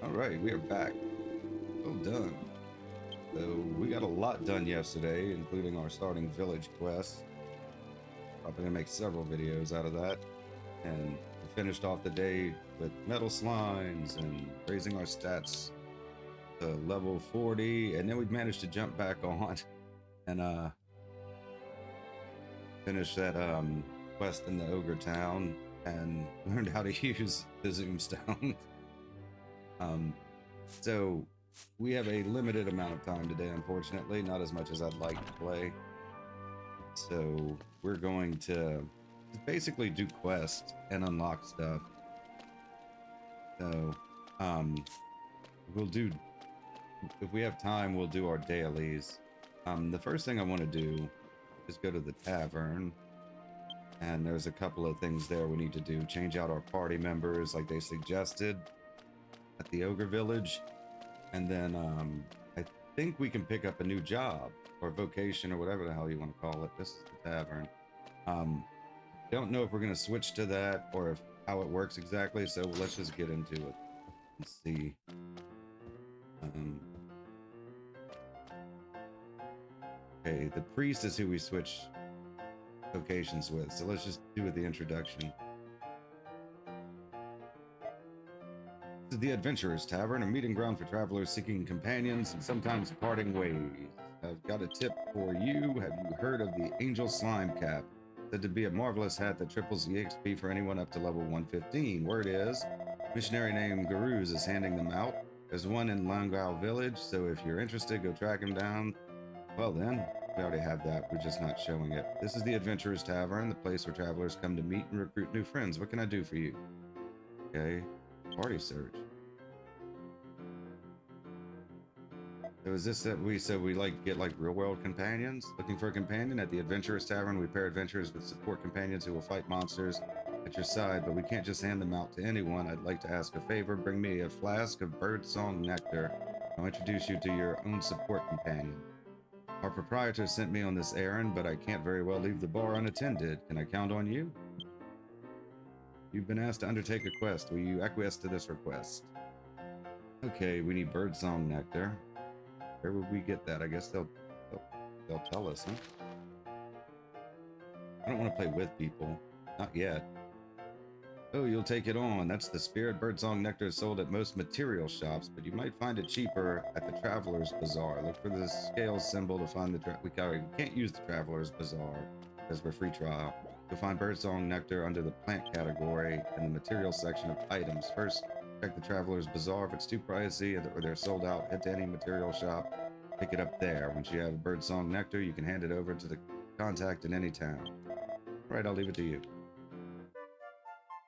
All right, we are back. Well done. So we got a lot done yesterday, including our starting village quest. Probably gonna make several videos out of that. And we finished off the day with metal slimes and raising our stats to level 40. And then we managed to jump back on and finish that quest in the ogre town and learned how to use the zoom stone. So we have a limited amount of time today, unfortunately, not as much as I'd like to play. So we're going to basically do quests and unlock stuff. So we'll do, if we have time, we'll do our dailies. The first thing I want to do is go to the tavern, and there's a couple of things there we need to do. Change out our party members like they suggested at the ogre village, and then I think we can pick up a new job or vocation or whatever the hell you want to call it. This is the tavern. Don't know if we're going to switch to that or if how it works exactly, so let's just get into it and see. Okay, the priest is who we switch vocations with, so let's just do the introduction. This is the Adventurers Tavern, a meeting ground for travelers seeking companions and sometimes parting ways. I've got a tip for you. Have you heard of the Angel Slime Cap? Said to be a marvelous hat that triples the XP for anyone up to level 115. Word is, missionary named Gurus is handing them out. There's one in Langau Village, so if you're interested, go track him down. Well then, we already have that, we're just not showing it. This is the Adventurers Tavern, the place where travelers come to meet and recruit new friends. What can I do for you? Okay, party search. So is this that we like get like real world companions? Looking for a companion? At the Adventurers Tavern, we pair adventurers with support companions who will fight monsters at your side, but we can't just hand them out to anyone. I'd like to ask a favor. Bring me a flask of birdsong nectar. I'll introduce you to your own support companion. Our proprietor sent me on this errand, but I can't very well leave the bar unattended. Can I count on you? You've been asked to undertake a quest. Will you acquiesce to this request? Okay, we need birdsong nectar. Where would we get that? I guess they'll tell us, huh? I don't want to play with people. Not yet. Oh, you'll take it on. That's the spirit. Birdsong nectar is sold at most material shops, but you might find it cheaper at the Traveler's Bazaar. Look for the scale symbol to find the... We can't use the Traveler's Bazaar because we're free trial. You'll find birdsong nectar under the plant category in the material section of items. First, check the Traveler's Bazaar. If it's too pricey or they're sold out, head to any material shop. Pick it up there. Once you have birdsong nectar, you can hand it over to the contact in any town. All right, I'll leave it to you.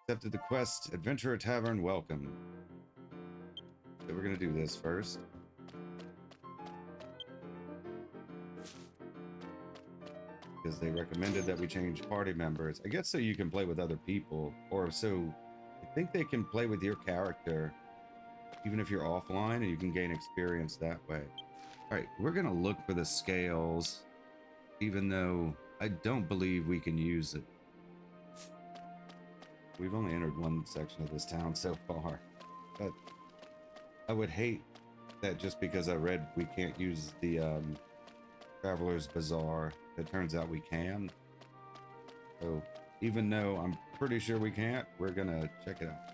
Accepted the quest. Adventurer Tavern, welcome. So we're gonna do this first. Because they recommended that we change party members. I guess so you can play with other people, or so I think they can play with your character even if you're offline, and you can gain experience that way. All right, we're gonna look for the scales, even though I don't believe we can use it. We've only entered one section of this town so far, but I would hate that just because I read we can't use the Traveler's Bazaar, it turns out we can. So even though I'm pretty sure we can't, we're gonna check it out.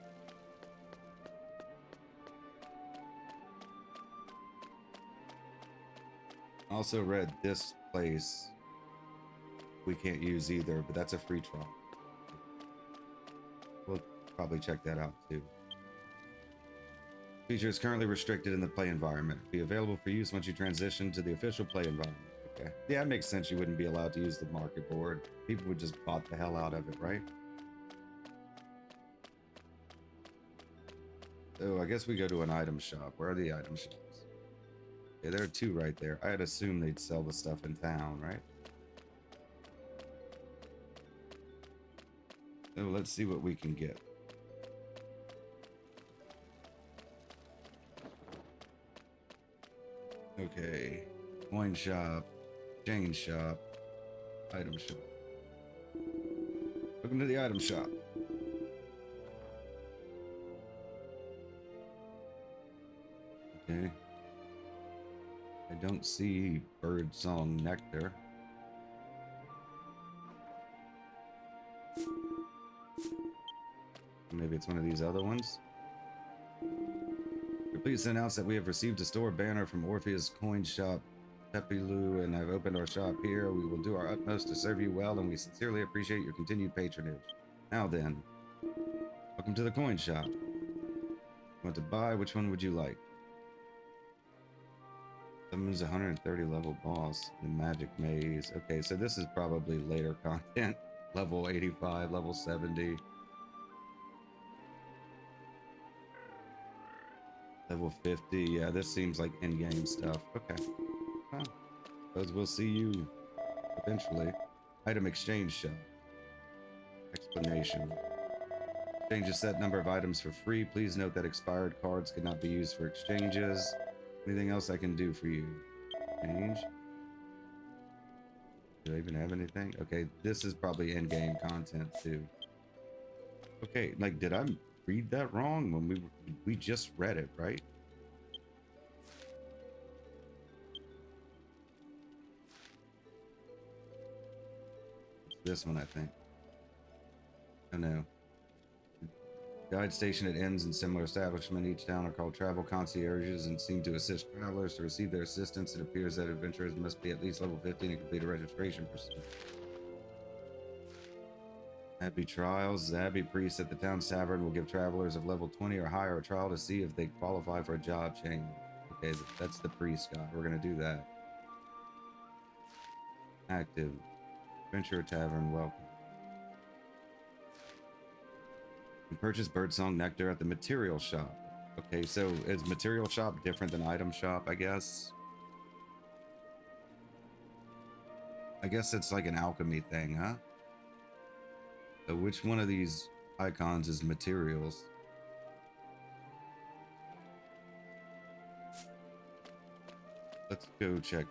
Also read this place we can't use either, but that's a free trial. We'll probably check that out too. Feature is currently restricted in the play environment. Be available for use once you transition to the official play environment. Okay. Yeah, it makes sense you wouldn't be allowed to use the market board. People would just bot the hell out of it, right? So I guess we go to an item shop. Where are the item shops? Yeah, there are two right there. I'd assume they'd sell the stuff in town, right? So let's see what we can get. Okay, coin shop, change shop, item shop. Welcome to the item shop. Okay. I don't see bird song nectar. Maybe it's one of these other ones. We're pleased to announce that we have received a store banner from Orpheus Coin Shop, Tepilu, and have opened our shop here. We will do our utmost to serve you well, and we sincerely appreciate your continued patronage. Now then, welcome to the coin shop. You want to buy? Which one would you like? Someone's 130 level boss. The magic maze. Okay, so this is probably later content. Level 85, level 70. Level 50. Yeah, this seems like in-game stuff. Okay. Well, suppose we'll see you eventually. Item exchange shop. Explanation. Exchange a set number of items for free. Please note that expired cards cannot be used for exchanges. Anything else I can do for you? Change. Do I even have anything? Okay, this is probably in-game content too. Okay, like, did I read that wrong when we just read it, right? It's this one, I think. Oh no. Guide station at inns and similar establishments in each town are called travel concierges and seem to assist travelers. To receive their assistance, it appears that adventurers must be at least level 15 and complete a registration procedure. Abbey trials. The Abbey priest at the town's tavern will give travelers of level 20 or higher a trial to see if they qualify for a job change. Okay, that's the priest guy. We're going to do that. Active. Adventurer Tavern, welcome. You purchase birdsong nectar at the material shop. Okay, so is material shop different than item shop, I guess? I guess it's like an alchemy thing, huh? So which one of these icons is materials? Let's go check.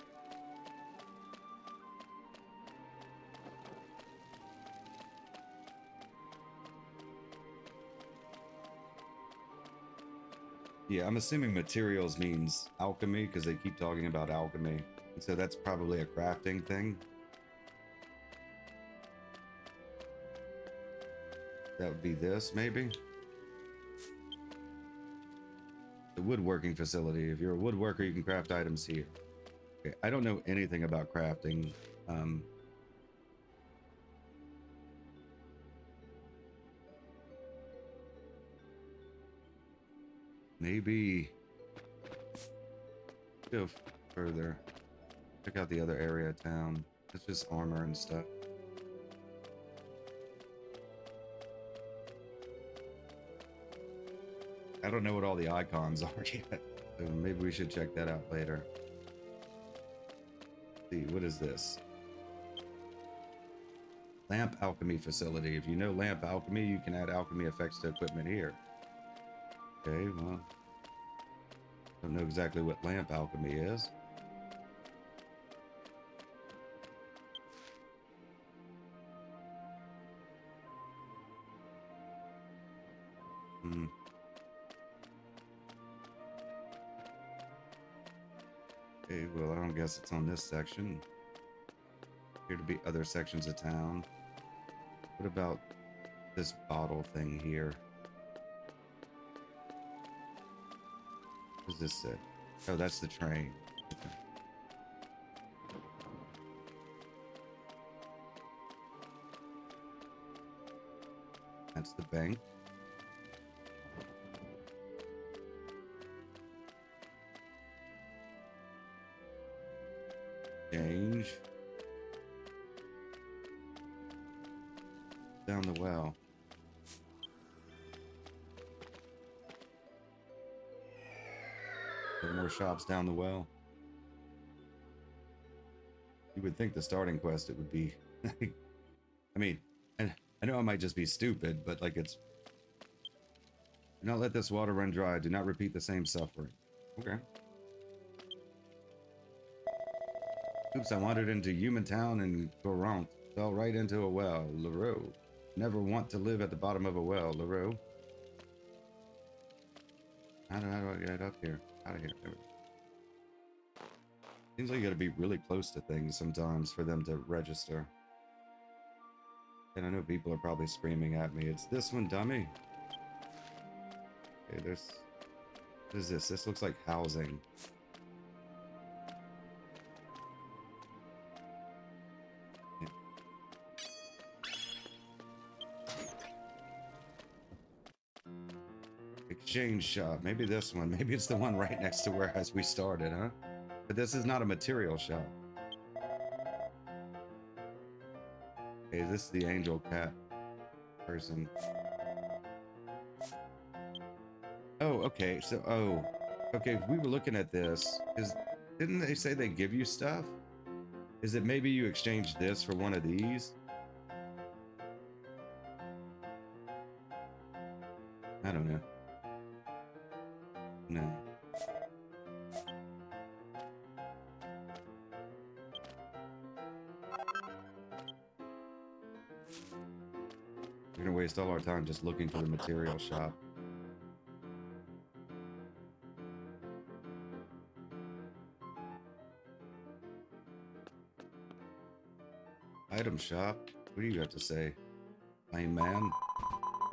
Yeah, I'm assuming materials means alchemy because they keep talking about alchemy. And so that's probably a crafting thing. That would be this, maybe? The woodworking facility. If you're a woodworker, you can craft items here. Okay, I don't know anything about crafting. Maybe go further. Check out the other area of town. It's just armor and stuff. I don't know what all the icons are yet. So maybe we should check that out later. Let's see, what is this? Lamp alchemy facility. If you know lamp alchemy, you can add alchemy effects to equipment here. Okay, well, don't know exactly what lamp alchemy is. Okay, well, I don't guess it's on this section. Appear to be other sections of town. What about this bottle thing here? What does this say? Oh, that's the train. Okay. That's the bank. Change. Down the well. There are more shops down the well. You would think the starting quest it would be I mean, and I know I might just be stupid, but like it's do not let this water run dry. Do not repeat the same suffering. Okay. Oops, I wandered into Human Town and Gorant. Fell right into a well. Leroux. Never want to live at the bottom of a well, Leroux. How do I get up here? Out of here. There we go. Seems like you gotta be really close to things sometimes for them to register. And I know people are probably screaming at me. It's this one, dummy. Okay, there's... What is this? This looks like housing. Yeah. Exchange shop. Maybe this one. Maybe it's the one right next to where as we started, huh? But this is not a material shop. Okay, this is the angel cat person. Oh, okay. So, okay. We were looking at this. Didn't they say they give you stuff? Is it maybe you exchange this for one of these? I don't know. No. We're gonna waste all our time just looking for the material shop. Item shop? What do you got to say? Lame man.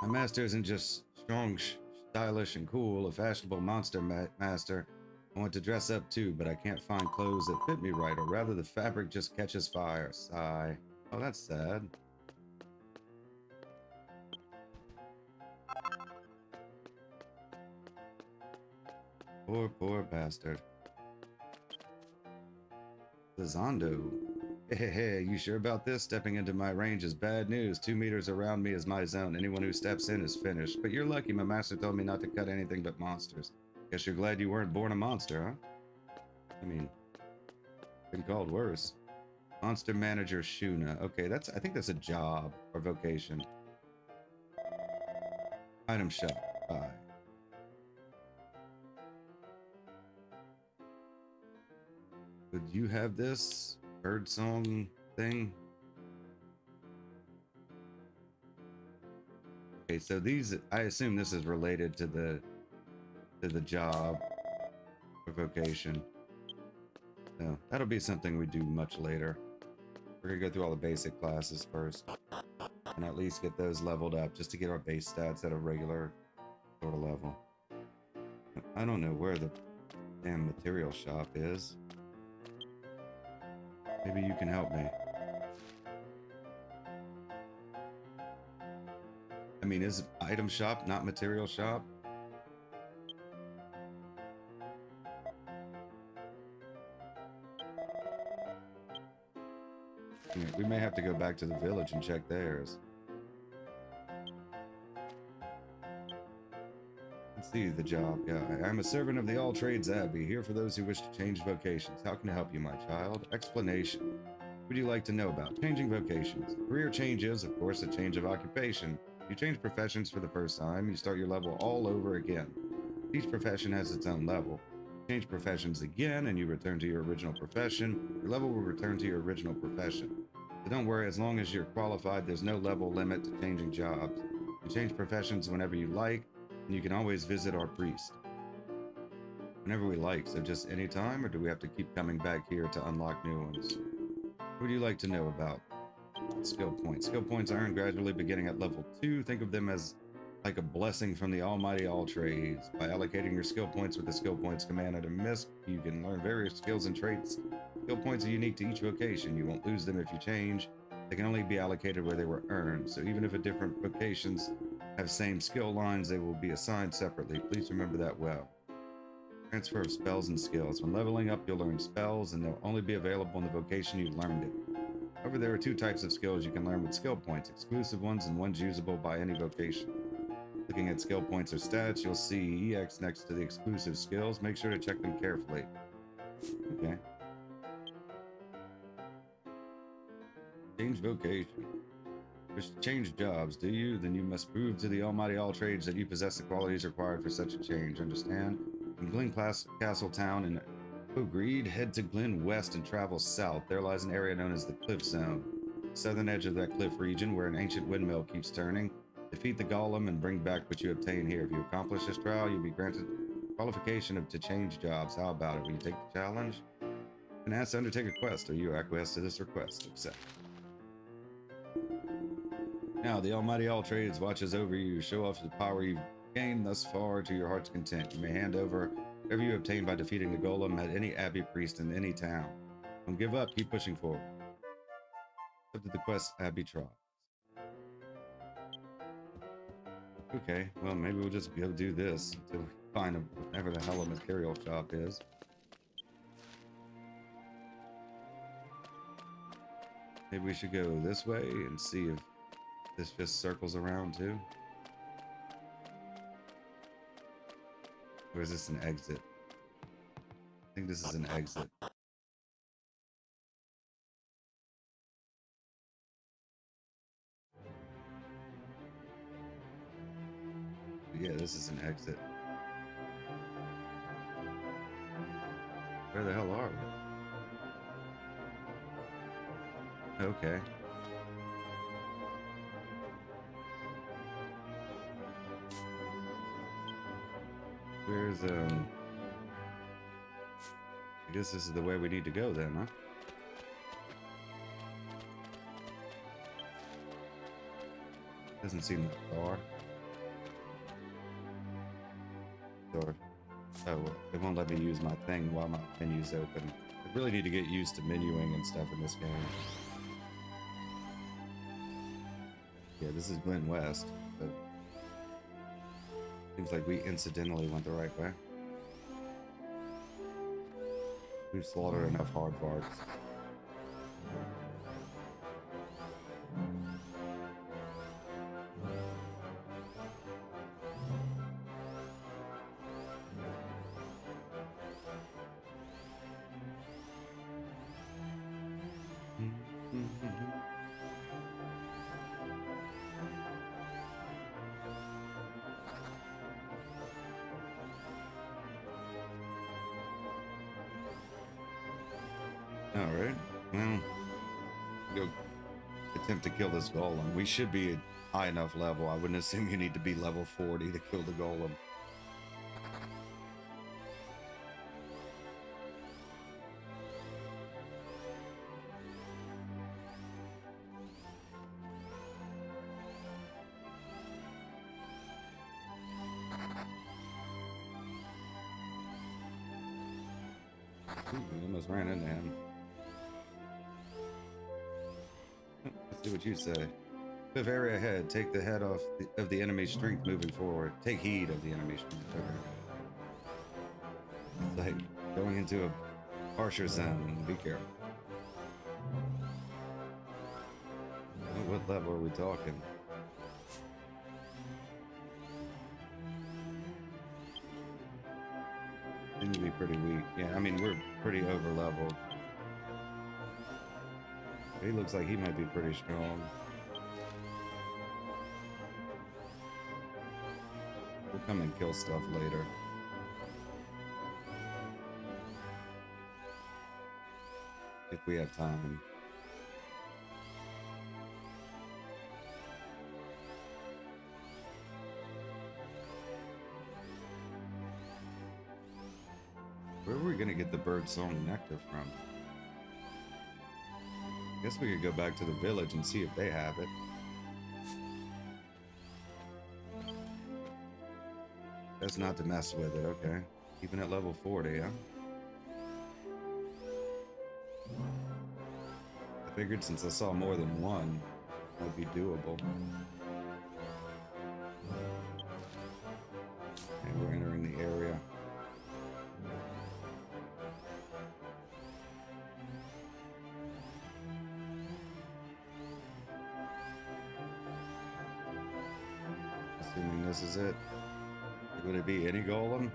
My master isn't just strong, stylish, and cool, a fashionable monster master. I want to dress up too, but I can't find clothes that fit me right, or rather the fabric just catches fire. Sigh. Oh, that's sad. Poor bastard. The Zondo. Hey, you sure about this? Stepping into my range is bad news. 2 meters around me is my zone. Anyone who steps in is finished. But you're lucky. My master told me not to cut anything but monsters. Guess you're glad you weren't born a monster, huh? I mean, been called worse. Monster manager Shuna. Okay, I think that's a job or vocation. Item shop. Bye. Would you have this bird song thing? Okay, so these, I assume this is related to the job or vocation. So that'll be something we do much later. We're gonna go through all the basic classes first and at least get those leveled up just to get our base stats at a regular sort of level. I don't know where the damn material shop is. Maybe you can help me. I mean, is item shop not material shop? We may have to go back to the village and check theirs. Let's see the job guy. I'm a servant of the All Trades Abbey, here for those who wish to change vocations. How can I help you, my child? Explanation. What would you like to know about? Changing vocations. Career changes, of course, a change of occupation. You change professions for the first time, you start your level all over again. Each profession has its own level. Change professions again, and you return to your original profession. Your level will return to your original profession. But don't worry, as long as you're qualified, there's no level limit to changing jobs. You change professions whenever you like, and you can always visit our priest. Whenever we like, so just any time, or do we have to keep coming back here to unlock new ones? What would you like to know about? Skill points. Skill points are earned gradually beginning at level 2. Think of them as like a blessing from the almighty all trades. By allocating your skill points with the skill points command at a MISP, you can learn various skills and traits. Skill points are unique to each vocation. You won't lose them if you change. They can only be allocated where they were earned. So even if different vocations have same skill lines, they will be assigned separately. Please remember that well. Transfer of spells and skills. When leveling up, you'll learn spells, and they'll only be available in the vocation you learned it. However, there are 2 types of skills you can learn with skill points, exclusive ones and ones usable by any vocation. Looking at skill points or stats, you'll see EX next to the exclusive skills. Make sure to check them carefully. Okay. Change vocation. Wish to change jobs, do you? Then you must prove to the almighty all trades that you possess the qualities required for such a change. Understand? From Glen Castle Town and Ogreed, head to Glen West and travel south. There lies an area known as the Cliff Zone. The southern edge of that cliff region where an ancient windmill keeps turning. Defeat the golem and bring back what you obtain here. If you accomplish this trial, you'll be granted Qualification to change jobs. How about it? Will you take the challenge? And ask to undertake a quest. Are you acquiesce to this request? Accept. Now, the Almighty All Trades watches over you. Show off the power you've gained thus far to your heart's content. You may hand over whatever you obtained by defeating the golem at any abbey priest in any town. Don't give up. Keep pushing forward. Accepted the quest, Abbey Trials. Okay, well, maybe we'll just go do this until we find whatever the hell a material shop is. Maybe we should go this way and see if this just circles around too. Or is this an exit? I think this is an exit. Yeah, this is an exit. Where the hell are we? Okay. Where's, I guess this is the way we need to go then, huh? Doesn't seem that far. Or, oh, it won't let me use my thing while my menu's open. I really need to get used to menuing and stuff in this game. Yeah, this is Glen West, but seems like we incidentally went the right way. We've slaughtered enough hard parts. Alright, well, go attempt to kill this golem. We should be at high enough level. I wouldn't assume you need to be level 40 to kill the golem. Ooh, we almost ran into him. Let's see what you say. Cliff area ahead. Take the head off of the enemy's strength moving forward. Take heed of the enemy's strength. Okay. It's like going into a harsher zone. Be careful. What level are we talking? Seems to be pretty weak. Yeah, I mean, we're pretty over leveled. He looks like he might be pretty strong. We'll come and kill stuff later. If we have time. Where are we gonna get the birdsong nectar from? Guess we could go back to the village and see if they have it. That's not to mess with it, okay. Even at level 40, yeah? I figured since I saw more than one, it would be doable. And we're entering the area. Assuming this is it. Would it be any golem?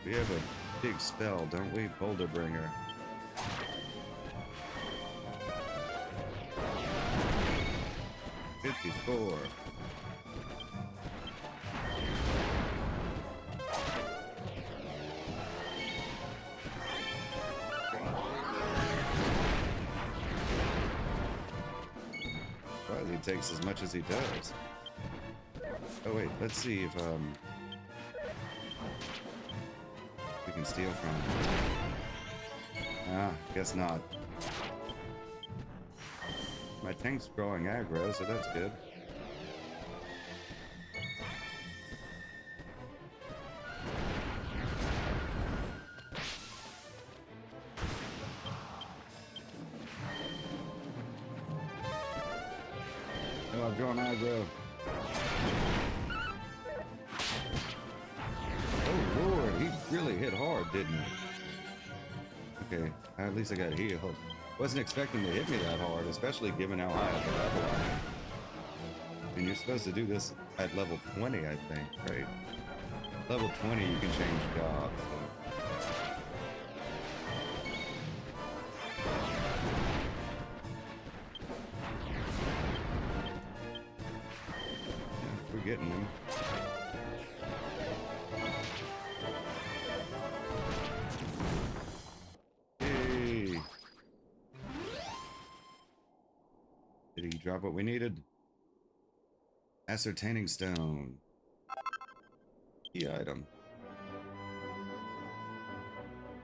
We have a big spell, don't we? Boulder Bringer. $54. takes as much as he does. Oh wait, let's see if we can steal from him. Ah, guess not. My tank's growing aggro, so that's good. Oh, I've drawn aggro. Oh lord, he really hit hard, didn't he? Okay, at least I got healed. Wasn't expecting to hit me that hard, especially given how high the level I am. I mean, you're supposed to do this at level 20, I think, right? Level 20, you can change jobs. Yeah, we're getting them. Hey! Did he drop what we needed? Ascertaining stone. Key item.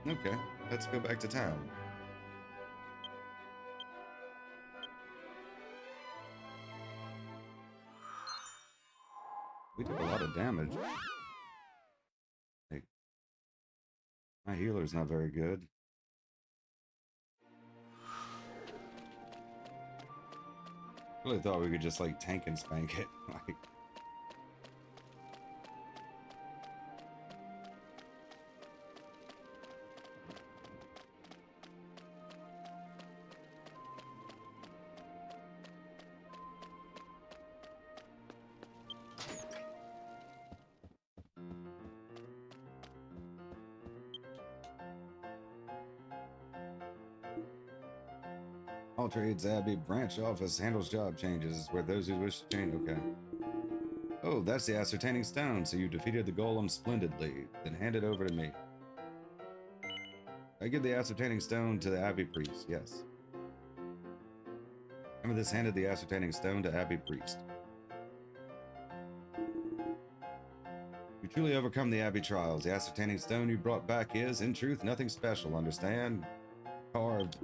Okay, let's go back to town. We took a lot of damage. Like, my healer's not very good. Really thought we could just like tank and spank it. Like, all trades Abbey branch office handles job changes where those who wish to change. Okay. Oh, that's the ascertaining stone. So you defeated the golem splendidly. Then hand it over to me. I give the ascertaining stone to the Abbey priest. Yes. Remember this handed the ascertaining stone to Abbey priest. You truly overcome the Abbey trials. The ascertaining stone you brought back is, in truth, nothing special. Understand? Carved,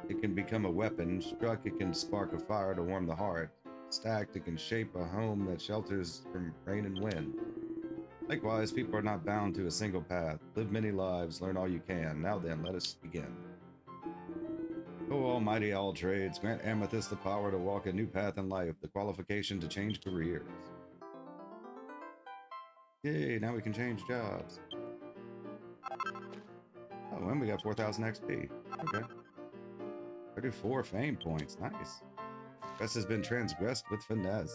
it can become a weapon. Struck, it can spark a fire to warm the heart. Stacked, it can shape a home that shelters from rain and wind. Likewise, people are not bound to a single path. Live many lives, learn all you can. Now then, let us begin. O Almighty all trades, grant Amethyst the power to walk a new path in life, the qualification to change careers. Yay, now we can change jobs. Oh, and we got 4,000 XP. Okay. 34 fame points. Nice. Quest has been transgressed with finesse.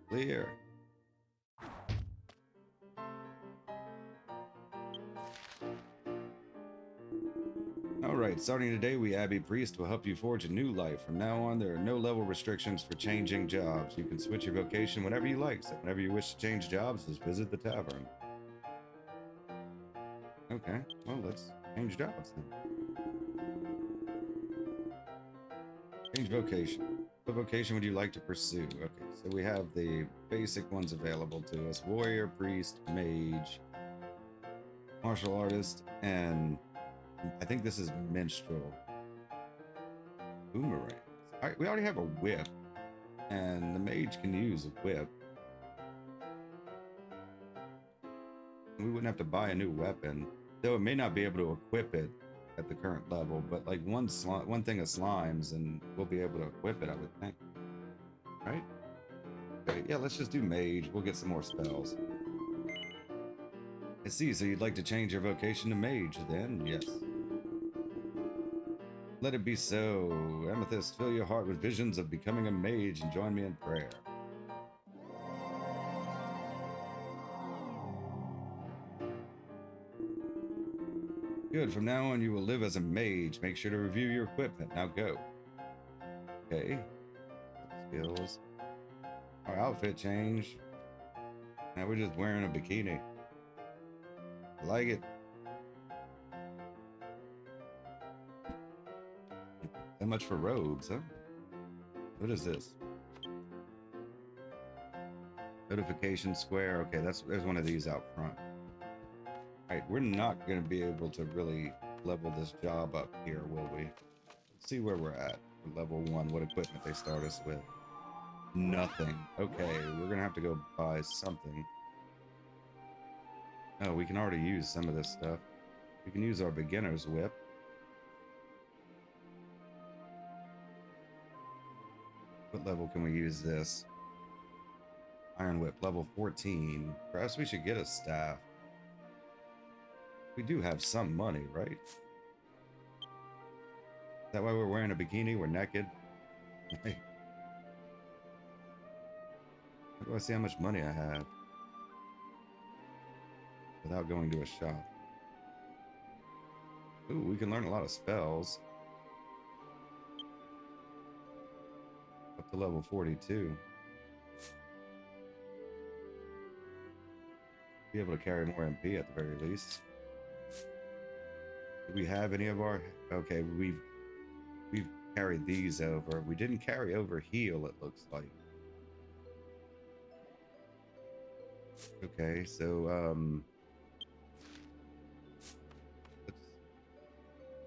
Clear. Alright, starting today, we Abbey Priest will help you forge a new life. From now on, there are no level restrictions for changing jobs. You can switch your vocation whenever you like, so whenever you wish to change jobs, just visit the tavern. Okay, well, let's change jobs then. Change vocation. What vocation would you like to pursue? Okay, so we have the basic ones available to us. Warrior, priest, mage, martial artist, and I think this is minstrel. Boomerang. All right, we already have a whip, and the mage can use a whip. We wouldn't have to buy a new weapon, though it may not be able to equip it at the current level, but like one thing of slimes and we'll be able to equip it, I would think. Right? Okay, yeah, let's just do mage. We'll get some more spells. I see, so you'd like to change your vocation to mage then? Yes. Let it be so. Amethyst, fill your heart with visions of becoming a mage and join me in prayer. Good, from now on you will live as a mage. Make sure to review your equipment. Now go. Okay. Skills. Our outfit change. Now we're just wearing a bikini. I like it. That much for robes, huh? What is this? Notification square. Okay, there's one of these out front. Alright, we're not going to be able to really level this job up here, will we? Let's see where we're at. Level 1, what equipment they start us with. Nothing. Okay, we're going to have to go buy something. Oh, we can already use some of this stuff. We can use our beginner's whip. What level can we use this? Iron whip, level 14. Perhaps we should get a staff. We do have some money, right? Is that why we're wearing a bikini? We're naked? How do I see how much money I have? Without going to a shop. Ooh, we can learn a lot of spells. Up to level 42. Be able to carry more MP at the very least. Do we have any of our... Okay, we've carried these over. We didn't carry over heal, it looks like. Okay, so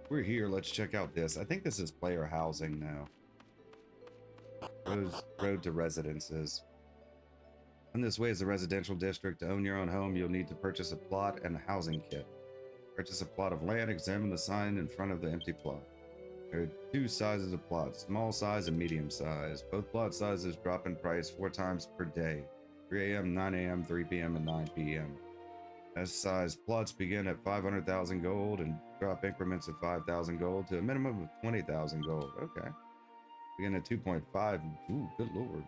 we're here. Let's check out this. I think this is player housing now. Road to residences. On this way is the residential district. To own your own home, you'll need to purchase a plot and a housing kit. Purchase a plot of land, examine the sign in front of the empty plot. There are two sizes of plots, small size and medium size. Both plot sizes drop in price 4 times per day. 3 a.m., 9 a.m., 3 p.m., and 9 p.m. As size plots begin at 500,000 gold and drop increments of 5,000 gold to a minimum of 20,000 gold. Okay. Begin at 2.5. Ooh, good lord.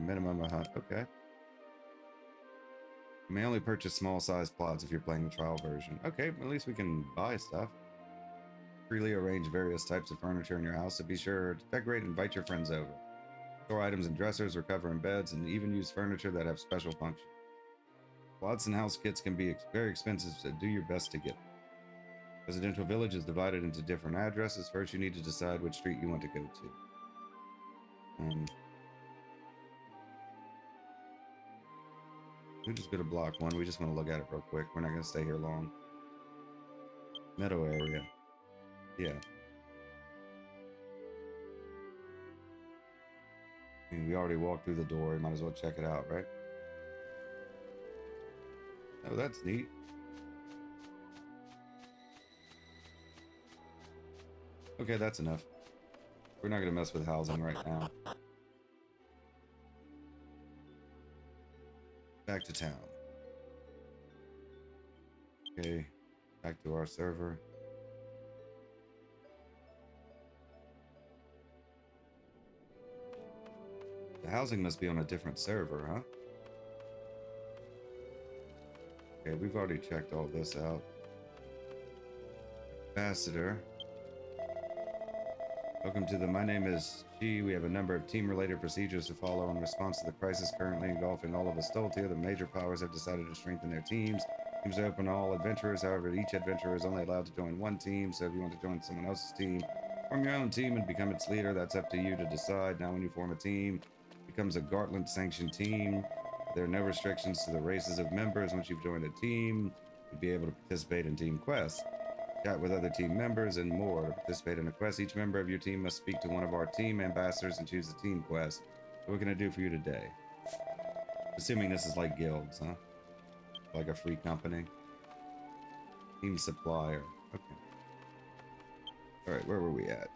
Minimum 100. Okay. You may only purchase small size plots if you're playing the trial version. Okay, at least we can buy stuff. Freely arrange various types of furniture in your house, so be sure to decorate and invite your friends over. Store items in dressers or cover in beds, and even use furniture that have special functions. Plots and house kits can be very expensive, so do your best to get them. Residential village is divided into different addresses. First, you need to decide which street you want to go to. We just go to block 1. We just want to look at it real quick. We're not going to stay here long. Meadow area. Yeah. I mean, we already walked through the door. We might as well check it out, right? Oh, that's neat. Okay, that's enough. We're not going to mess with housing right now. Back to town. Okay, back to our server. The housing must be on a different server, huh? Okay, we've already checked all this out. Ambassador. Welcome to my name is Chi. We have a number of team-related procedures to follow in response to the crisis currently engulfing all of Estoltia. The major powers have decided to strengthen their teams. Teams are open to all adventurers. However, each adventurer is only allowed to join one team. So if you want to join someone else's team, form your own team and become its leader. That's up to you to decide. Now, when you form a team, it becomes a Gartland-sanctioned team. There are no restrictions to the races of members. Once you've joined a team, you'll be able to participate in team quests, chat with other team members, and more. To participate in a quest, each member of your team must speak to one of our team ambassadors and choose a team quest. What can I do for you today? Assuming this is like guilds, huh? Like a free company. Team supplier. Okay. Alright, where were we at?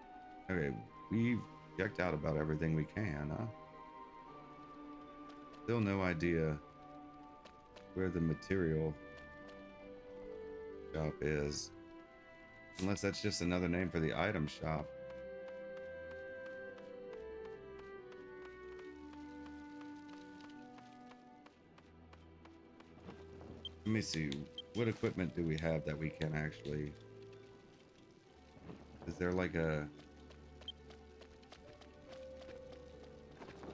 Okay, we've checked out about everything we can, huh? Still no idea where the material shop is. Unless that's just another name for the item shop. Let me see. What equipment do we have that we can actually... Is there like a...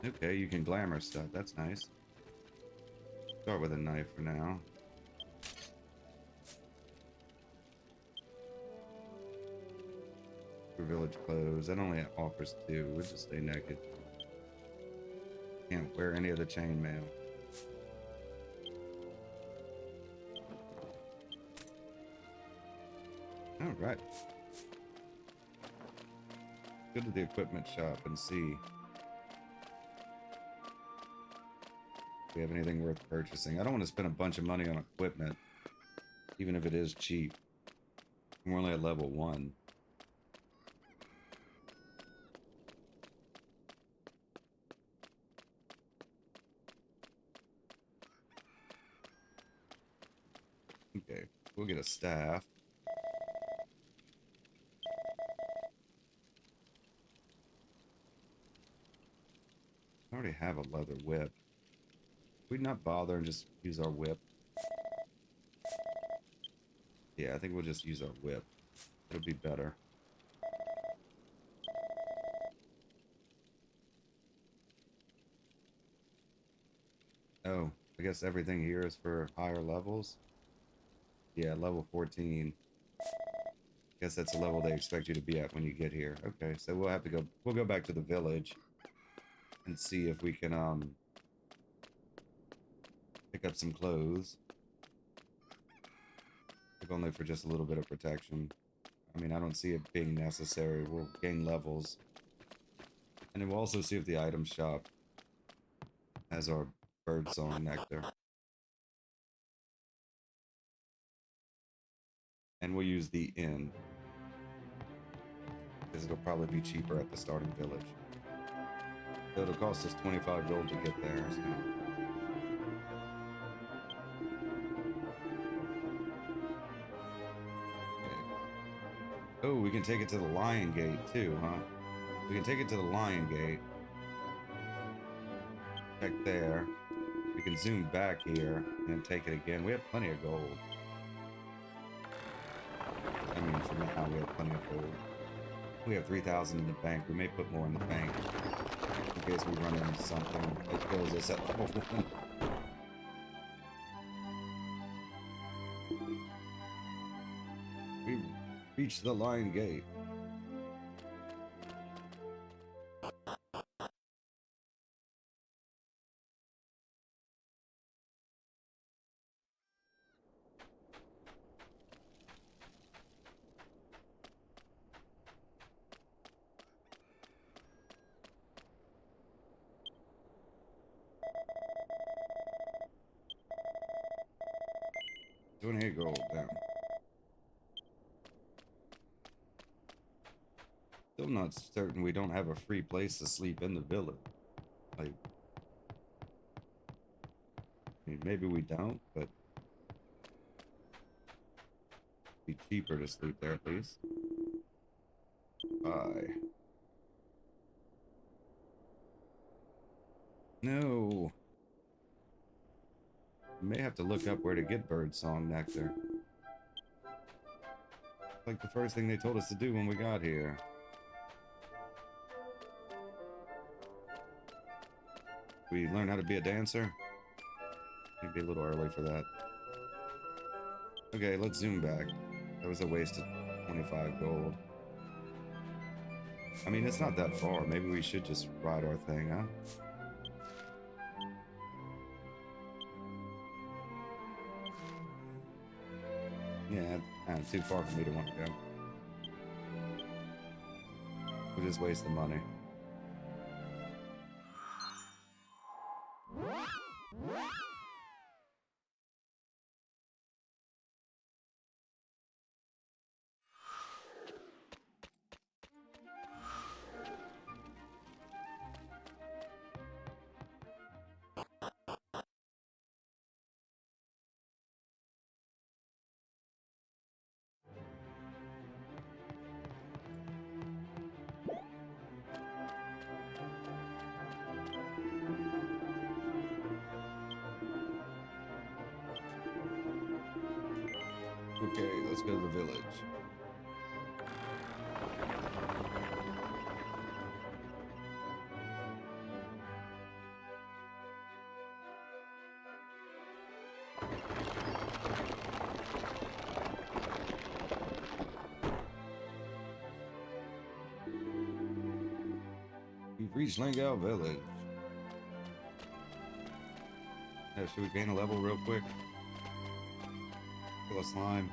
Okay, you can glamour stuff. That's nice. Start with a knife for now. For village clothes. That only offers 2. We'll just stay naked. Can't wear any of the chainmail. All right. Go to the equipment shop and see if we have anything worth purchasing. I don't want to spend a bunch of money on equipment, even if it is cheap. We're only at level 1. Okay, we'll get a staff. I already have a leather whip. We'd not bother and just use our whip. Yeah, I think we'll just use our whip. It'll be better. Oh, I guess everything here is for higher levels. Yeah, level 14. Guess that's the level they expect you to be at when you get here. Okay, so we'll have to go. We'll go back to the village and see if we can pick up some clothes. If only for just a little bit of protection. I mean, I don't see it being necessary. We'll gain levels. And then we'll also see if the item shop has our birdsong nectar. And we'll use the inn, because it'll probably be cheaper at the starting village. So it'll cost us 25 gold to get there. So. Oh, we can take it to the Lion Gate too, huh? We can take it to the Lion Gate. Check there. We can zoom back here and then take it again. We have plenty of gold. I mean, for now, we have plenty of gold. We have 3,000 in the bank. We may put more in the bank in case we run into something that kills us at level 1. We've reached the Lion Gate. $28 gold down. Still not certain we don't have a free place to sleep in the village. Like, I mean, maybe we don't, but it'd be cheaper to sleep there at least. Bye. No. We may have to look up where to get birdsong nectar. Like the first thing they told us to do when we got here. We learn how to be a dancer? Maybe a little early for that. Okay, let's zoom back. That was a waste of 25 gold. I mean, it's not that far. Maybe we should just ride our thing, huh? Yeah, it's too far for me to want to go. We'll just waste the money. Okay, let's go to the village. We've reached Langau Village. Should we gain a level real quick? Kill a slime.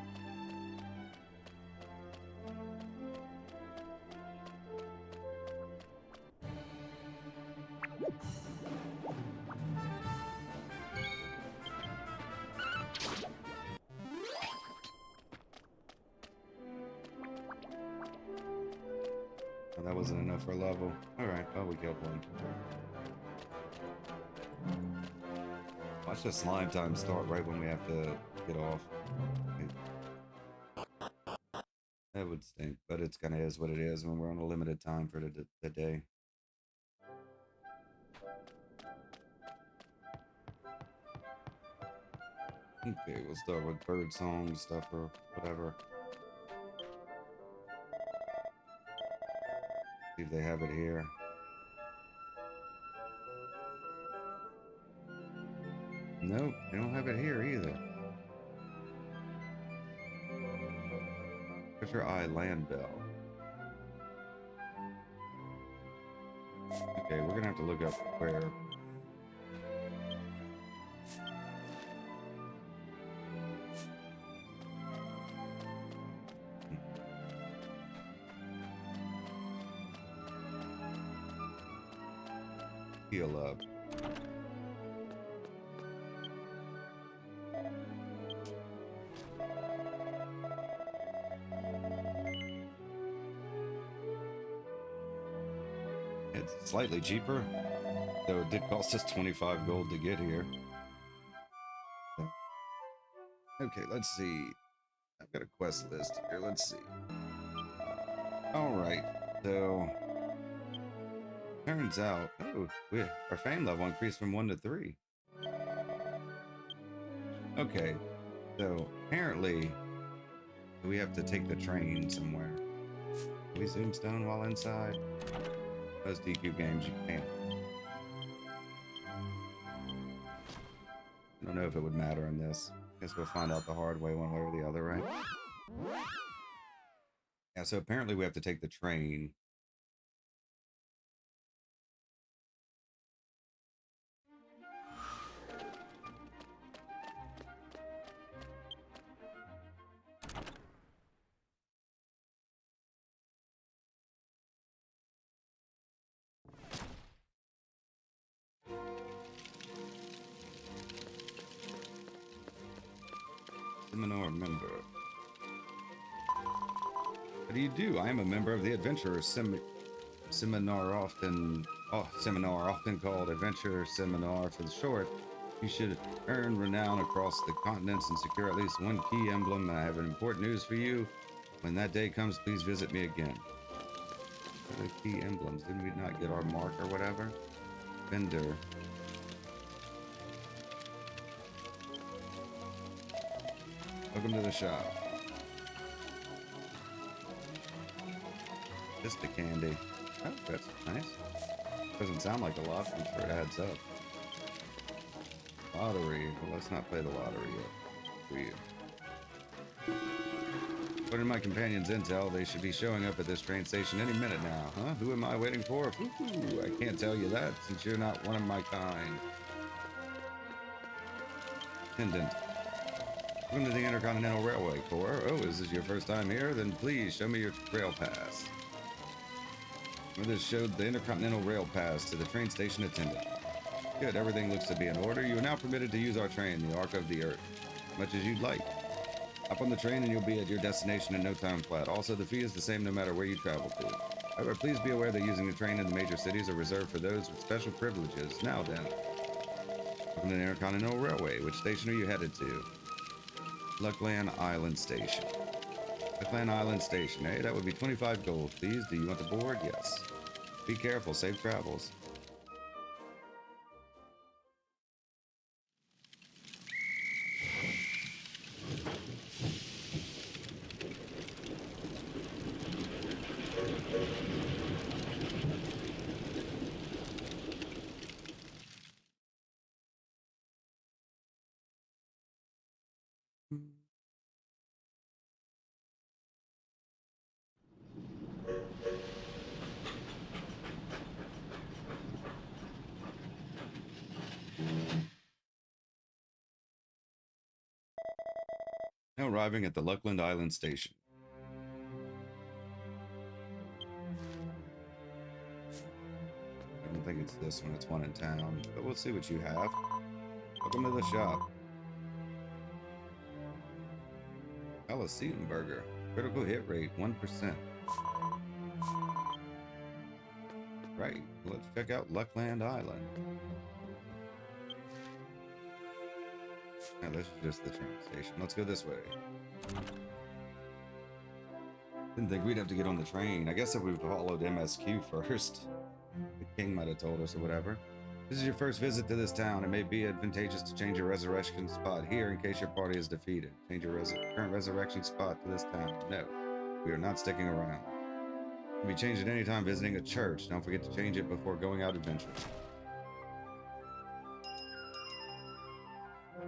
Oh, that wasn't enough for a level. Alright, oh, we killed one. Watch the slime time start right when we have to get off. That would stink, but it's kind of is what it is when we're on a limited time for the day. Okay, we'll start with bird song stuff or whatever. See if they have it here. Nope, they don't have it here either. Where's your eye land bell? Okay, we're gonna have to look up where. Heal up. It's slightly cheaper, though it did cost us 25 gold to get here. Okay, let's see. I've got a quest list here. Let's see. Alright, so turns out, oh, our fame level increased from 1 to 3. Okay, so apparently we have to take the train somewhere. Can we zoom stone while inside? Those DQ games, you can't. I don't know if it would matter in this. Guess we'll find out the hard way one way or the other, right? Yeah, so apparently we have to take the train. Seminar member. What do you do? I am a member of the Adventurers Seminar, often called Adventure Seminar for the short. You should earn renown across the continents and secure at least one key emblem. I have important news for you. When that day comes, please visit me again. What are the key emblems? Didn't we not get our mark or whatever? Vendor. Welcome to the shop. Just a candy. Oh, that's nice. Doesn't sound like a lot, but I'm sure it adds up. Lottery. Well, let's not play the lottery yet. For you. According to my companion's intel, they should be showing up at this train station any minute now. Huh? Who am I waiting for? Ooh, I can't tell you that since you're not one of my kind. Attendant. Welcome to the Intercontinental Railway Corps. Oh, is this your first time here? Then please show me your rail pass. This showed the Intercontinental Rail Pass to the train station attendant. Good, everything looks to be in order. You are now permitted to use our train, the Arc of the Earth, much as you'd like. Hop on the train and you'll be at your destination in no time flat. Also, the fee is the same no matter where you travel to. However, please be aware that using the train in the major cities are reserved for those with special privileges. Now then, welcome to the Intercontinental Railway. Which station are you headed to? Luckland Island Station. Luckland Island Station. Hey, that would be 25 gold, please. Do you want the board? Yes. Be careful. Safe travels. Now arriving at the Luckland Island station. I don't think it's this one, it's one in town, but we'll see what you have. Welcome to the shop. Coliseum Burger. Critical hit rate, 1%. Right, let's check out Luckland Island. Now, this is just the train station. Let's go this way. Didn't think we'd have to get on the train. I guess if we followed MSQ first, the king might have told us or whatever. This is your first visit to this town. It may be advantageous to change your resurrection spot here in case your party is defeated. Change your current resurrection spot to this town. No, we are not sticking around. It can be changed at any time visiting a church. Don't forget to change it before going out adventuring.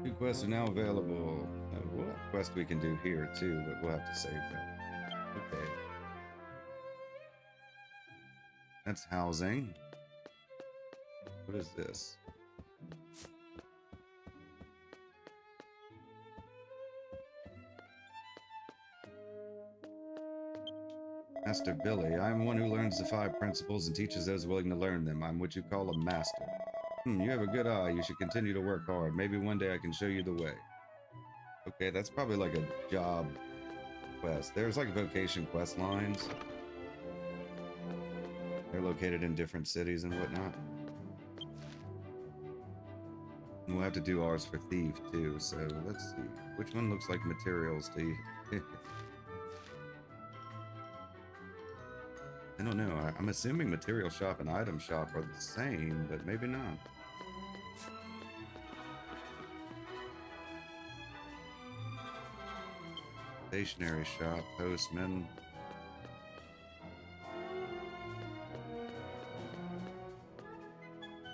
2 quests are now available. We'll have a quest we can do here too, but we'll have to save that. Okay. That's housing. What is this? Master Billy. I am one who learns the 5 principles and teaches those willing to learn them. I'm what you call a master. You have a good eye. You should continue to work hard. Maybe one day I can show you the way. Okay, that's probably like a job quest. There's like vocation quest lines. They're located in different cities and whatnot. And we'll have to do ours for thief too, so let's see. Which one looks like materials to you? I don't know. I'm assuming material shop and item shop are the same, but maybe not. Stationery shop, postman.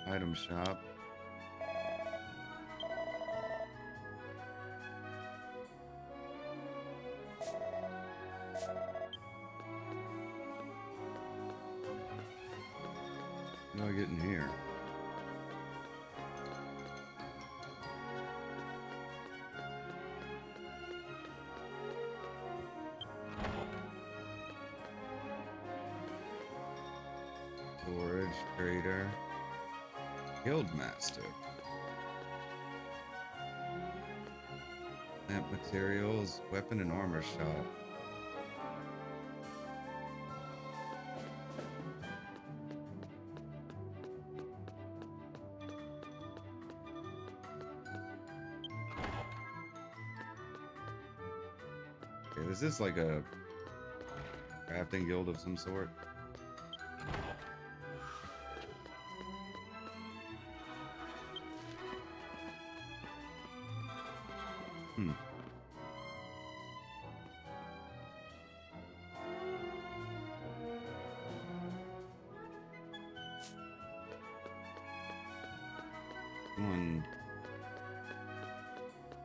Item shop. How do I get in here? Storage, trader, guildmaster, lamp materials, weapon and armor shop. Okay, is this like a crafting guild of some sort?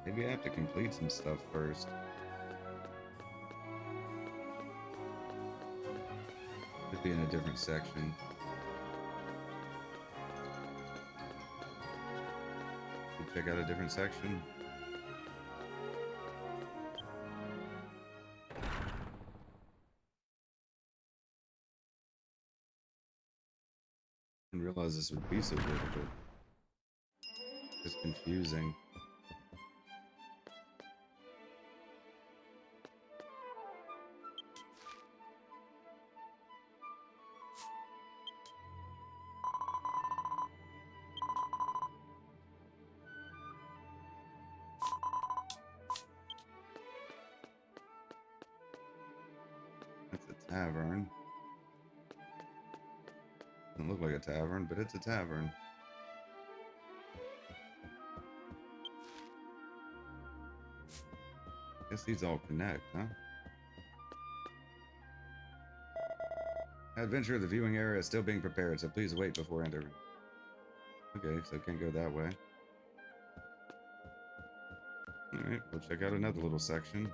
Maybe I have to complete some stuff first. Could be in a different section. Check out a different section. I didn't realize this would be so difficult. It's confusing. That's a tavern. Doesn't look like a tavern, but it's a tavern. Guess these all connect, huh? Adventure, the viewing area is still being prepared, so please wait before entering. Okay, so can't go that way. Alright, we'll check out another little section.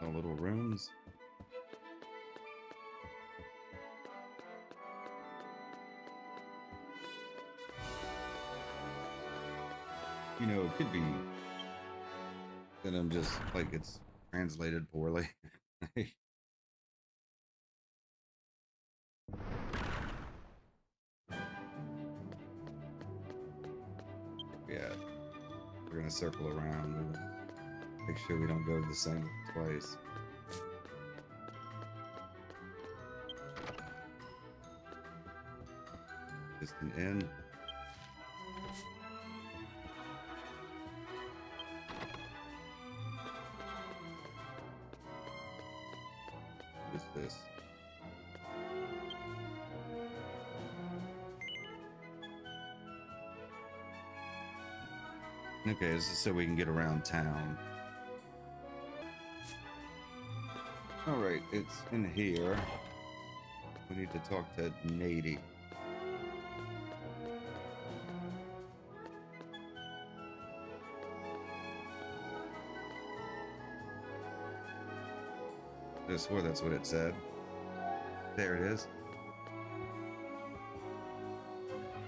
Oh, little rooms. You know, it could be that I'm just like it's translated poorly. Yeah, we're gonna circle around. Make sure we don't go to the same place. Just an inn. What is this? Okay, this is so we can get around town. All right, it's in here. We need to talk to Nady. I swore that's what it said. There it is.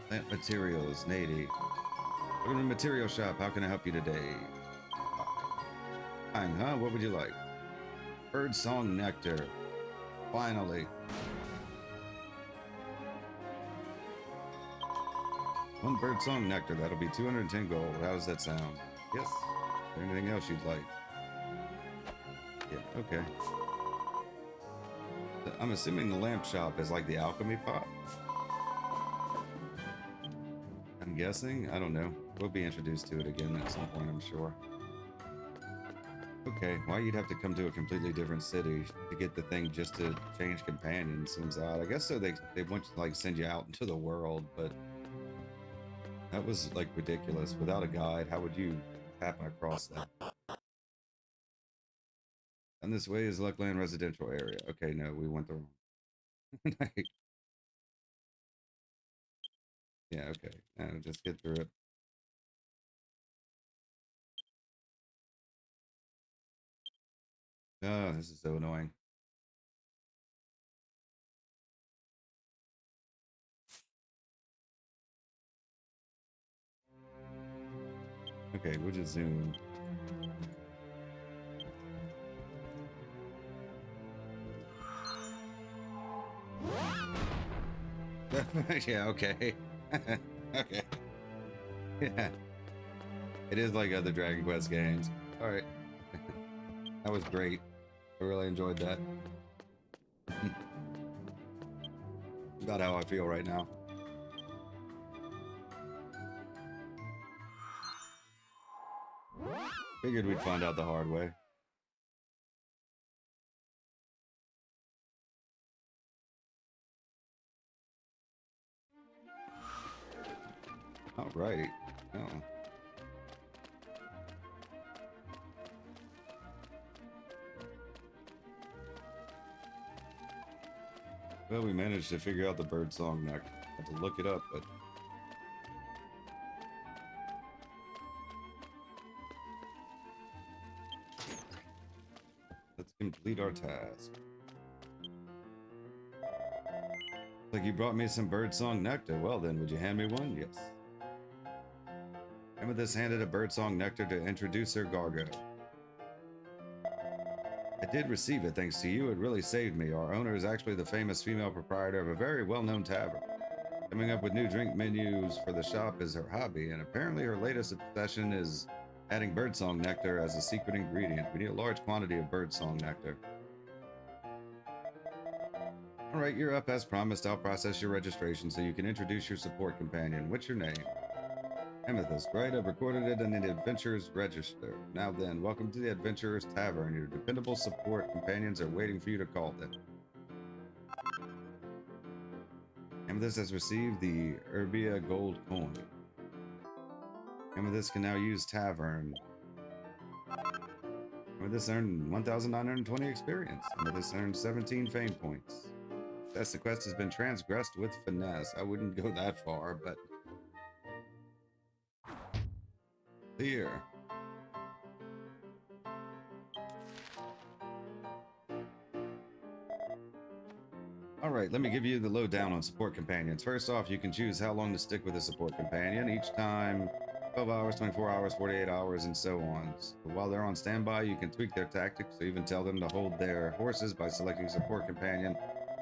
Plant materials, Nady. Welcome to the material shop. How can I help you today? Fine, huh? What would you like? Bird song nectar. Finally. One bird song nectar. That'll be 210 gold. How does that sound? Yes. Is there anything else you'd like? Yeah, okay. I'm assuming the lamp shop is like the alchemy pot. I'm guessing. I don't know. We'll be introduced to it again at some point, I'm sure. Okay, why you'd have to come to a completely different city to get the thing just to change companions seems odd. I guess so they want to like send you out into the world, but that was like ridiculous. Without a guide, how would you happen across that? And this way is Luckland residential area. Okay, no, we went the wrong. Yeah, okay. Just get through it. Oh, this is so annoying. Okay, we'll just zoom. Yeah, okay. Okay. Yeah. It is like other Dragon Quest games. Alright. That was great. I really enjoyed that. About how I feel right now. Figured we'd find out the hard way. Alright. Oh. Well, we managed to figure out the bird song next. Had to look it up, but let's complete our task. Like you brought me some birdsong nectar. Well then, would you hand me one? Yes. Amethyst handed a birdsong nectar to introducer Gargo. I did receive it thanks to you. It really saved me. Our owner is actually the famous female proprietor of a very well-known tavern. Coming up with new drink menus for the shop is her hobby, and apparently her latest obsession is adding birdsong nectar as a secret ingredient. We need a large quantity of birdsong nectar. Alright, you're up as promised. I'll process your registration so you can introduce your support companion. What's your name? Amethyst, right? I've recorded it in the Adventurer's Register. Now then, welcome to the Adventurer's Tavern. Your dependable support companions are waiting for you to call them. Amethyst has received the Urbia Gold Coin. Amethyst can now use Tavern. Amethyst earned 1,920 experience. Amethyst earned 17 fame points. Yes, the quest has been transgressed with finesse. I wouldn't go that far, but... Here. All right, let me give you the lowdown on support companions. First off, you can choose how long to stick with a support companion. Each time, 12 hours, 24 hours, 48 hours, and so on. So while they're on standby, you can tweak their tactics, or even tell them to hold their horses by selecting support companion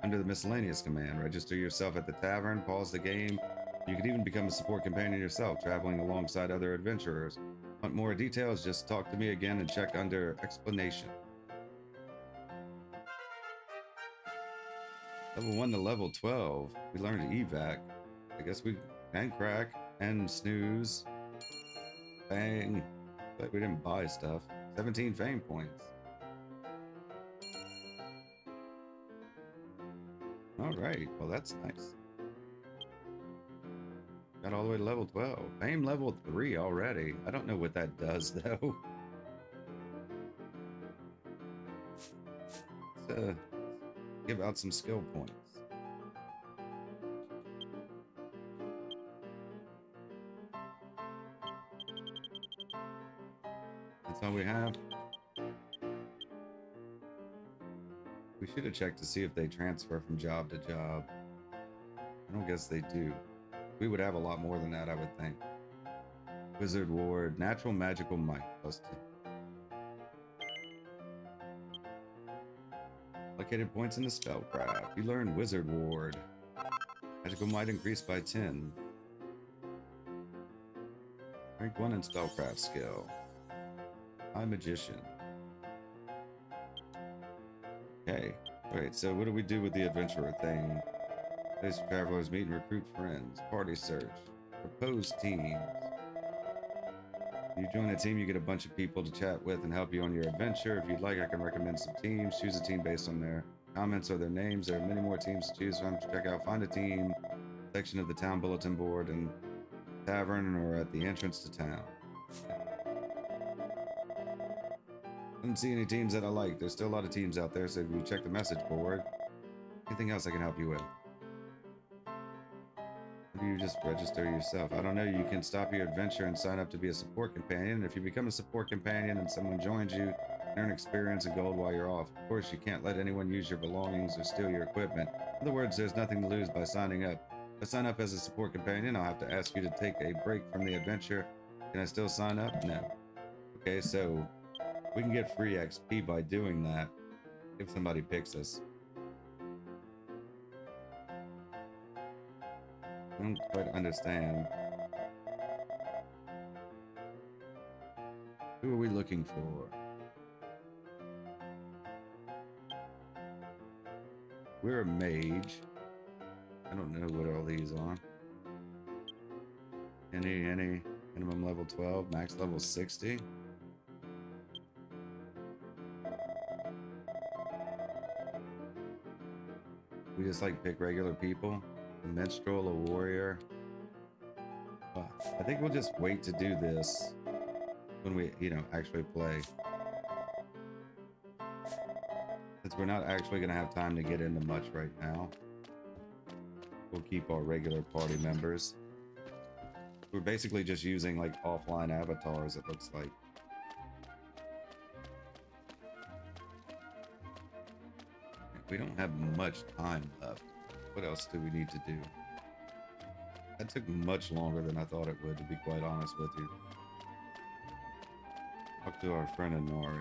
under the miscellaneous command. Register yourself at the tavern, pause the game. You could even become a support companion yourself, traveling alongside other adventurers. Want more details? Just talk to me again and check under explanation. Level 1 to level 12. We learned evac. I guess we can crack and snooze. Bang. But we didn't buy stuff. 17 fame points. Alright, well that's nice. Got all the way to level 12. Fame level 3 already. I don't know what that does though. Let's give out some skill points. That's all we have. We should have checked to see if they transfer from job to job. I don't guess they do. We would have a lot more than that, I would think. Wizard Ward, Natural Magical Might, +2. Allocated points in the spellcraft. You learn Wizard Ward. Magical Might increased by 10. Rank 1 in spellcraft skill. High Magician. Okay. Alright, so what do we do with the adventurer thing? Place for travelers, meet and recruit friends. Party search. Propose teams. When you join a team, you get a bunch of people to chat with and help you on your adventure. If you'd like, I can recommend some teams. Choose a team based on their comments or their names. There are many more teams to choose from. Check out Find a Team section of the town bulletin board and tavern or at the entrance to town. Didn't see any teams that I like. There's still a lot of teams out there, so if you check the message board, anything else I can help you with? Maybe you just register yourself. I don't know. You can stop your adventure and sign up to be a support companion. If you become a support companion and someone joins you, earn experience and gold while you're off. Of course, you can't let anyone use your belongings or steal your equipment. In other words, there's nothing to lose by signing up. If I sign up as a support companion, I'll have to ask you to take a break from the adventure. Can I still sign up? No. Okay, so we can get free XP by doing that if somebody picks us. I don't quite understand. Who are we looking for? We're a mage. I don't know what all these are. Any, minimum level 12, max level 60. We just like pick regular people. A minstrel, a warrior. I think we'll just wait to do this when we, actually play. Since we're not actually going to have time to get into much right now, we'll keep our regular party members. We're basically just using like offline avatars, it looks like. We don't have much time left. What else do we need to do? That took much longer than I thought it would, to be quite honest with you. Talk to our friend Inari.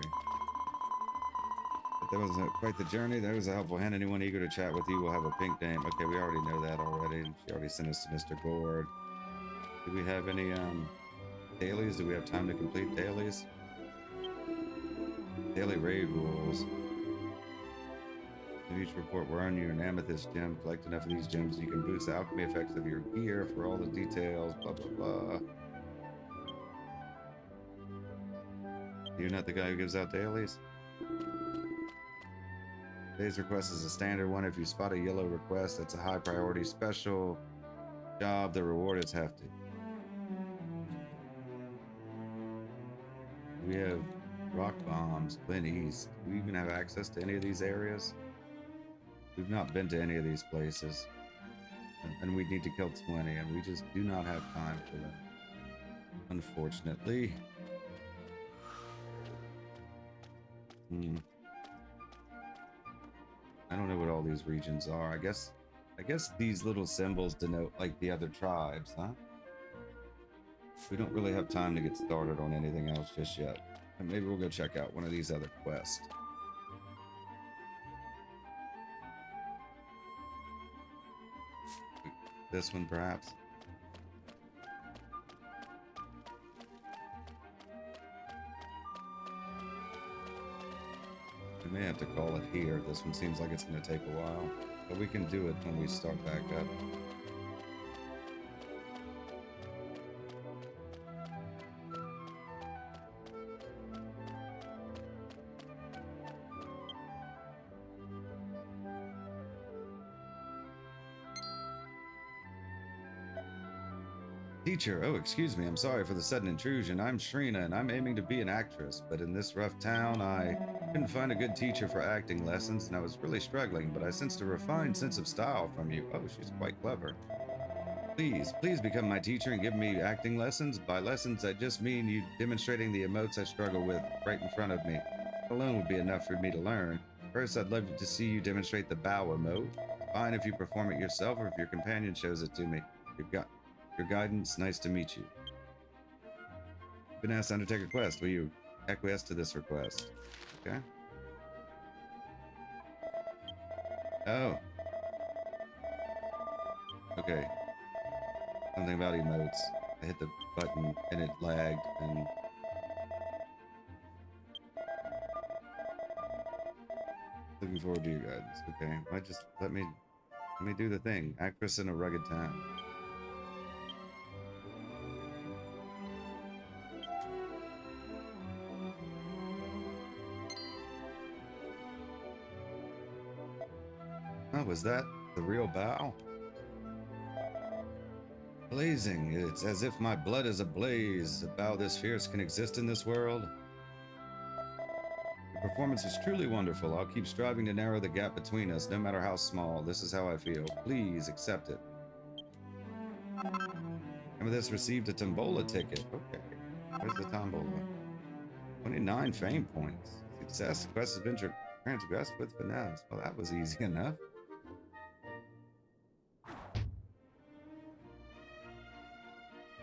But that was quite the journey. That was a helpful hint. Anyone eager to chat with you will have a pink name. Okay, we already know that already. She already sent us to Mr. Gord. Do we have any dailies? Do we have time to complete dailies? Daily raid rules. In each report, we're on you an amethyst gem. Collect enough of these gems, you can boost the alchemy effects of your gear. For all the details, blah blah blah. You're not the guy who gives out dailies? Today's request is a standard one. If you spot a yellow request, that's a high priority special job. The reward is hefty. We have rock bombs, Glen East. Do we even have access to any of these areas? We've not been to any of these places. And we need to kill 20, and we just do not have time for that. Unfortunately. I don't know what all these regions are. I guess these little symbols denote like the other tribes, huh? We don't really have time to get started on anything else just yet. And maybe we'll go check out one of these other quests. This one, perhaps. We may have to call it here. This one seems like it's going to take a while, but we can do it when we start back up. Teacher, oh, excuse me, I'm sorry for the sudden intrusion. I'm Shrina, and I'm aiming to be an actress, but in this rough town, I couldn't find a good teacher for acting lessons, and I was really struggling, but I sensed a refined sense of style from you. Oh, she's quite clever. Please become my teacher and give me acting lessons. By lessons, I just mean you demonstrating the emotes I struggle with right in front of me. That alone would be enough for me to learn. First, I'd love to see you demonstrate the bow emote. It's fine if you perform it yourself or if your companion shows it to me. You've got your guidance, nice to meet you. Been asked to undertake a quest. Will you acquiesce to this request? Okay. Oh. Okay. Something about emotes. I hit the button and it lagged and... Looking forward to your guidance. Okay. Let me do the thing. Actress in a rugged town. Oh, was that the real bow? Blazing. It's as if my blood is ablaze. A bow this fierce can exist in this world. Your performance was truly wonderful. I'll keep striving to narrow the gap between us, no matter how small. This is how I feel. Please accept it. Amethyst received a tombola ticket. Okay. Where's the tombola? 29 fame points. Success. The quest has been transgressed with finesse. Well, that was easy enough.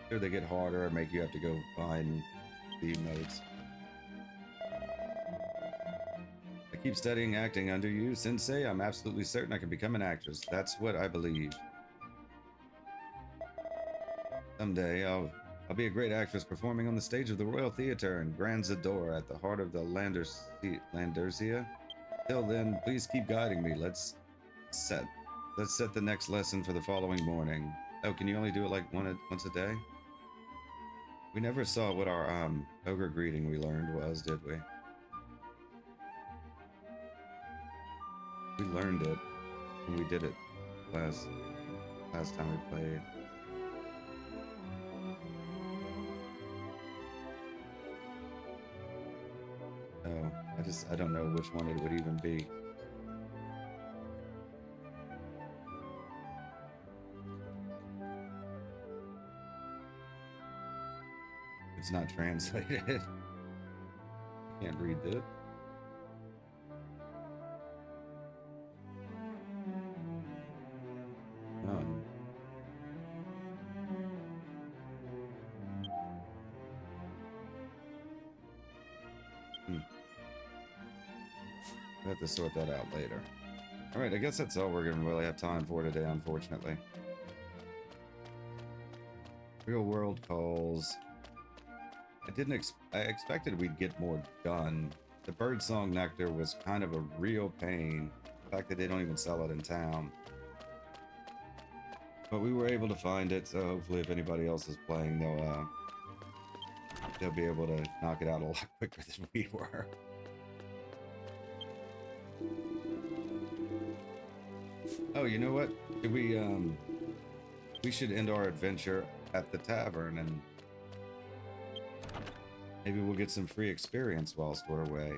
Sure, they get harder or make you have to go find the emotes. I keep studying acting under you, Sensei. I'm absolutely certain I can become an actress. That's what I believe. Someday, I'll be a great actress performing on the stage of the Royal Theatre in Grand Zador at the heart of the Landersia. Till then, please keep guiding me. Let's set the next lesson for the following morning. Oh, can you only do it like once a day? We never saw what our ogre greeting we learned was, did we? We learned it when we did it last time we played. Oh, I don't know which one it would even be. It's not translated. Can't read it. Oh. We'll have to sort that out later. Alright, I guess that's all we're gonna really have time for today, unfortunately. Real world calls. I expected we'd get more done. The birdsong nectar was kind of a real pain. The fact that they don't even sell it in town. But we were able to find it, so hopefully if anybody else is playing, they'll be able to knock it out a lot quicker than we were. Oh, you know what? We should end our adventure at the tavern, and maybe we'll get some free experience whilst we're away.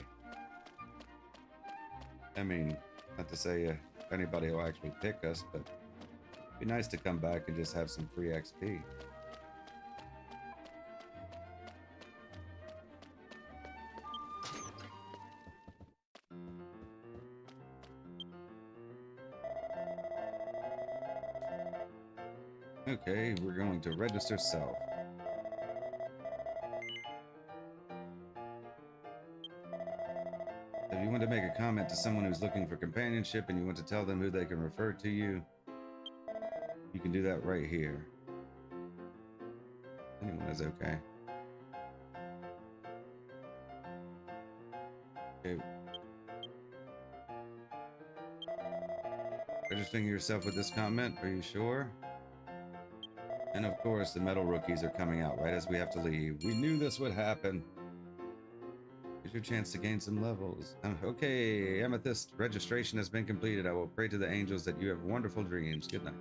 I mean, not to say anybody will actually pick us, but it'd be nice to come back and just have some free XP. Okay, we're going to register self. If you want to make a comment to someone who's looking for companionship and you want to tell them who they can refer to you, you can do that right here. Anyone is okay. Okay. Registering yourself with this comment, are you sure? And of course, the metal rookies are coming out right as we have to leave. We knew this would happen. Here's your chance to gain some levels. Okay, Amethyst, registration has been completed. I will pray to the angels that you have wonderful dreams. Good night.